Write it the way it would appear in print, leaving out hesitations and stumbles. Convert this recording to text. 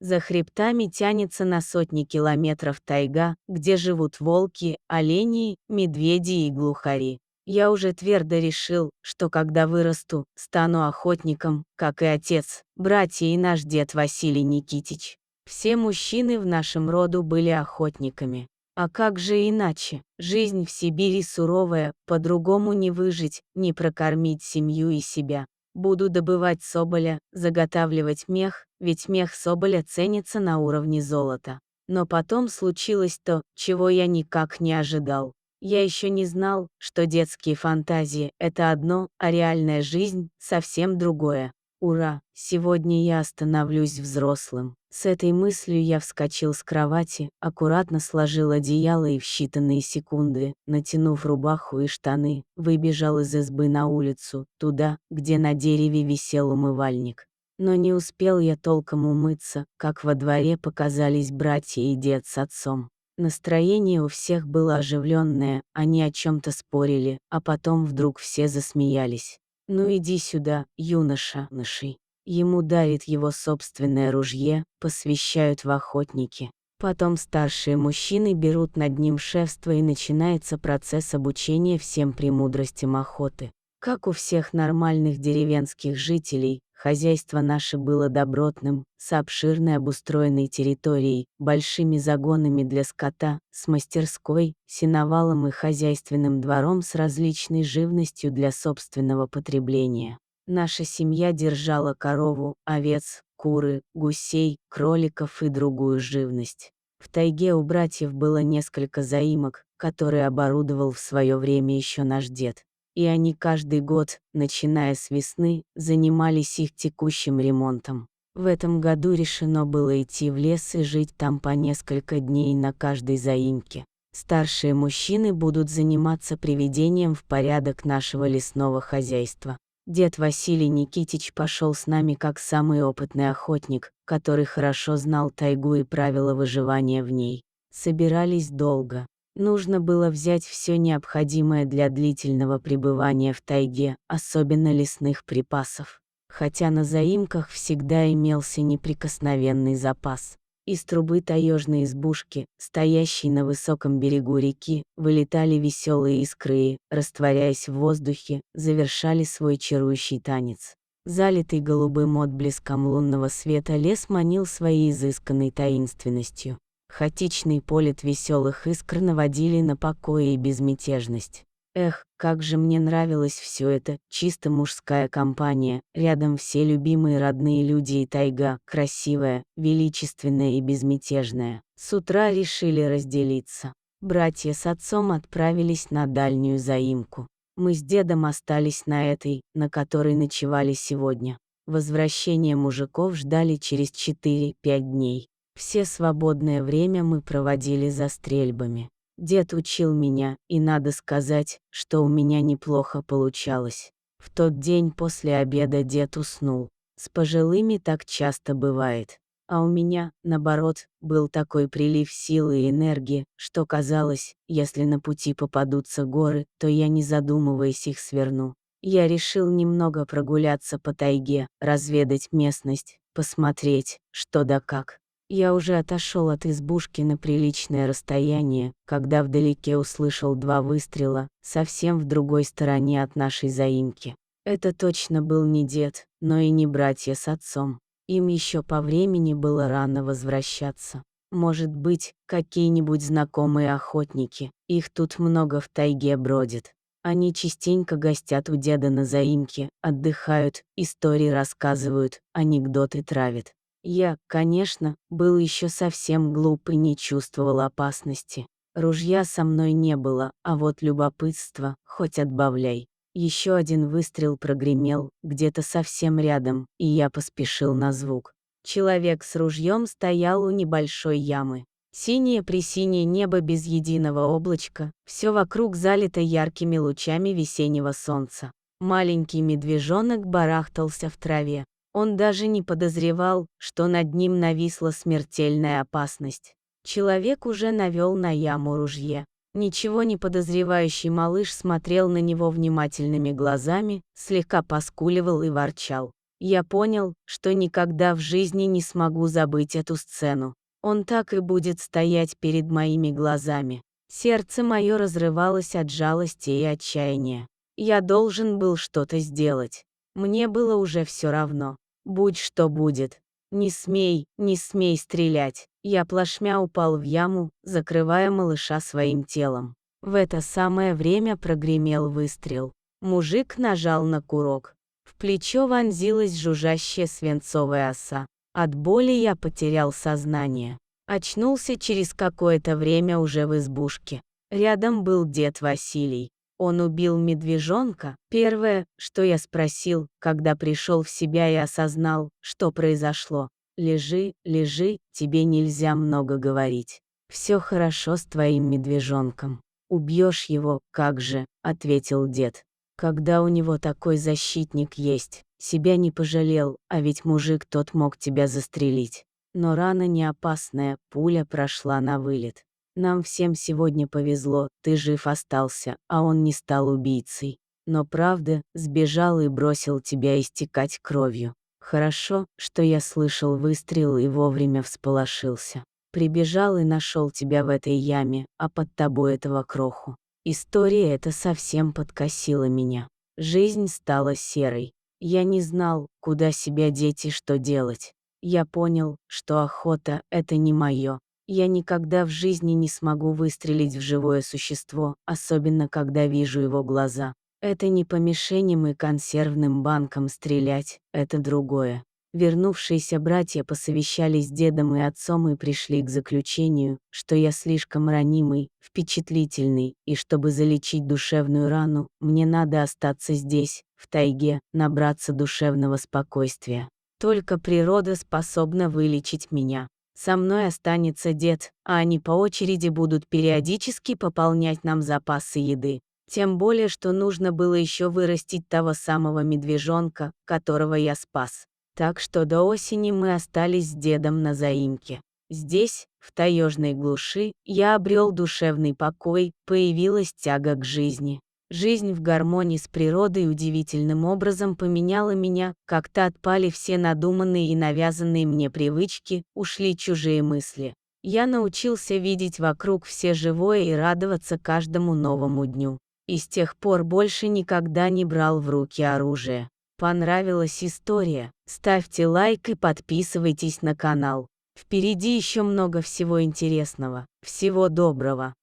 За хребтами тянется на сотни километров тайга, где живут волки, олени, медведи и глухари. Я уже твердо решил, что когда вырасту, стану охотником, как и отец, братья и наш дед Василий Никитич. Все мужчины в нашем роду были охотниками. А как же иначе? Жизнь в Сибири суровая, по-другому не выжить, не прокормить семью и себя. Буду добывать соболя, заготавливать мех, ведь мех соболя ценится на уровне золота. Но потом случилось то, чего я никак не ожидал. Я еще не знал, что детские фантазии – это одно, а реальная жизнь – совсем другое. Ура, сегодня я становлюсь взрослым. С этой мыслью я вскочил с кровати, аккуратно сложил одеяло и в считанные секунды, натянув рубаху и штаны, выбежал из избы на улицу, туда, где на дереве висел умывальник. Но не успел я толком умыться, как во дворе показались братья и дед с отцом. Настроение у всех было оживленное, они о чем-то спорили, а потом вдруг все засмеялись. «Ну иди сюда, юноша, наши». Ему дарит его собственное ружье, посвящают в охотники. Потом старшие мужчины берут над ним шефство и начинается процесс обучения всем премудростям охоты. Как у всех нормальных деревенских жителей, хозяйство наше было добротным, с обширной обустроенной территорией, большими загонами для скота, с мастерской, сеновалом и хозяйственным двором с различной живностью для собственного потребления. Наша семья держала корову, овец, куры, гусей, кроликов и другую живность. В тайге у братьев было несколько заимок, которые оборудовал в свое время еще наш дед. И они каждый год, начиная с весны, занимались их текущим ремонтом. В этом году решено было идти в лес и жить там по несколько дней на каждой заимке. Старшие мужчины будут заниматься приведением в порядок нашего лесного хозяйства. Дед Василий Никитич пошел с нами как самый опытный охотник, который хорошо знал тайгу и правила выживания в ней. Собирались долго. Нужно было взять все необходимое для длительного пребывания в тайге, особенно лесных припасов. Хотя на заимках всегда имелся неприкосновенный запас. Из трубы таежной избушки, стоящей на высоком берегу реки, вылетали веселые искры и, растворяясь в воздухе, завершали свой чарующий танец. Залитый голубым отблеском лунного света лес манил своей изысканной таинственностью. Хаотичный полет веселых искр наводили на покой и безмятежность. Эх, как же мне нравилось все это, чисто мужская компания, рядом все любимые родные люди и тайга, красивая, величественная и безмятежная. С утра решили разделиться. Братья с отцом отправились на дальнюю заимку. Мы с дедом остались на этой, на которой ночевали сегодня. Возвращение мужиков ждали через 4-5 дней. Все свободное время мы проводили за стрельбами. Дед учил меня, и надо сказать, что у меня неплохо получалось. В тот день после обеда дед уснул. С пожилыми так часто бывает. А у меня, наоборот, был такой прилив силы и энергии, что казалось, если на пути попадутся горы, то я, не задумываясь, их сверну. Я решил немного прогуляться по тайге, разведать местность, посмотреть, что да как. Я уже отошел от избушки на приличное расстояние, когда вдалеке услышал 2 выстрела, совсем в другой стороне от нашей заимки. Это точно был не дед, но и не братья с отцом. Им еще по времени было рано возвращаться. Может быть, какие-нибудь знакомые охотники, их тут много в тайге бродит. Они частенько гостят у деда на заимке, отдыхают, истории рассказывают, анекдоты травят. Я, конечно, был еще совсем глуп и не чувствовал опасности. Ружья со мной не было, а вот любопытство, хоть отбавляй. Еще один выстрел прогремел, где-то совсем рядом, и я поспешил на звук. Человек с ружьем стоял у небольшой ямы. Синее-пресинее небо без единого облачка, все вокруг залито яркими лучами весеннего солнца. Маленький медвежонок барахтался в траве. Он даже не подозревал, что над ним нависла смертельная опасность. Человек уже навел на яму ружье. Ничего не подозревающий малыш смотрел на него внимательными глазами, слегка поскуливал и ворчал. Я понял, что никогда в жизни не смогу забыть эту сцену. Он так и будет стоять перед моими глазами. Сердце мое разрывалось от жалости и отчаяния. Я должен был что-то сделать. Мне было уже все равно. Будь что будет. Не смей стрелять. Я плашмя упал в яму, закрывая малыша своим телом. В это самое время прогремел выстрел. Мужик нажал на курок. В плечо вонзилась жужжащая свинцовая оса. От боли я потерял сознание. Очнулся через какое-то время уже в избушке. Рядом был дед Василий. Он убил медвежонка. Первое, что я спросил, когда пришел в себя и осознал, что произошло. Лежи, тебе нельзя много говорить. Все хорошо с твоим медвежонком. Убьешь его, как же, ответил дед. Когда у него такой защитник есть, себя не пожалел, а ведь мужик тот мог тебя застрелить. Но рана не опасная, пуля прошла на вылет. Нам всем сегодня повезло, ты жив остался, а он не стал убийцей. Но правда, сбежал и бросил тебя истекать кровью. Хорошо, что я слышал выстрел и вовремя всполошился. Прибежал и нашел тебя в этой яме, а под тобой этого кроху. История эта совсем подкосила меня. Жизнь стала серой. Я не знал, куда себя деть и что делать. Я понял, что охота — это не мое. Я никогда в жизни не смогу выстрелить в живое существо, особенно когда вижу его глаза. Это не по мишеням и консервным банкам стрелять, это другое. Вернувшиеся братья посовещались с дедом и отцом и пришли к заключению, что я слишком ранимый, впечатлительный, и чтобы залечить душевную рану, мне надо остаться здесь, в тайге, набраться душевного спокойствия. Только природа способна вылечить меня. Со мной останется дед, а они по очереди будут периодически пополнять нам запасы еды. Тем более, что нужно было еще вырастить того самого медвежонка, которого я спас. Так что до осени мы остались с дедом на заимке. Здесь, в таежной глуши, я обрел душевный покой, появилась тяга к жизни. Жизнь в гармонии с природой удивительным образом поменяла меня, как-то отпали все надуманные и навязанные мне привычки, ушли чужие мысли. Я научился видеть вокруг все живое и радоваться каждому новому дню. И с тех пор больше никогда не брал в руки оружие. Понравилась история? Ставьте лайк и подписывайтесь на канал. Впереди еще много всего интересного. Всего доброго!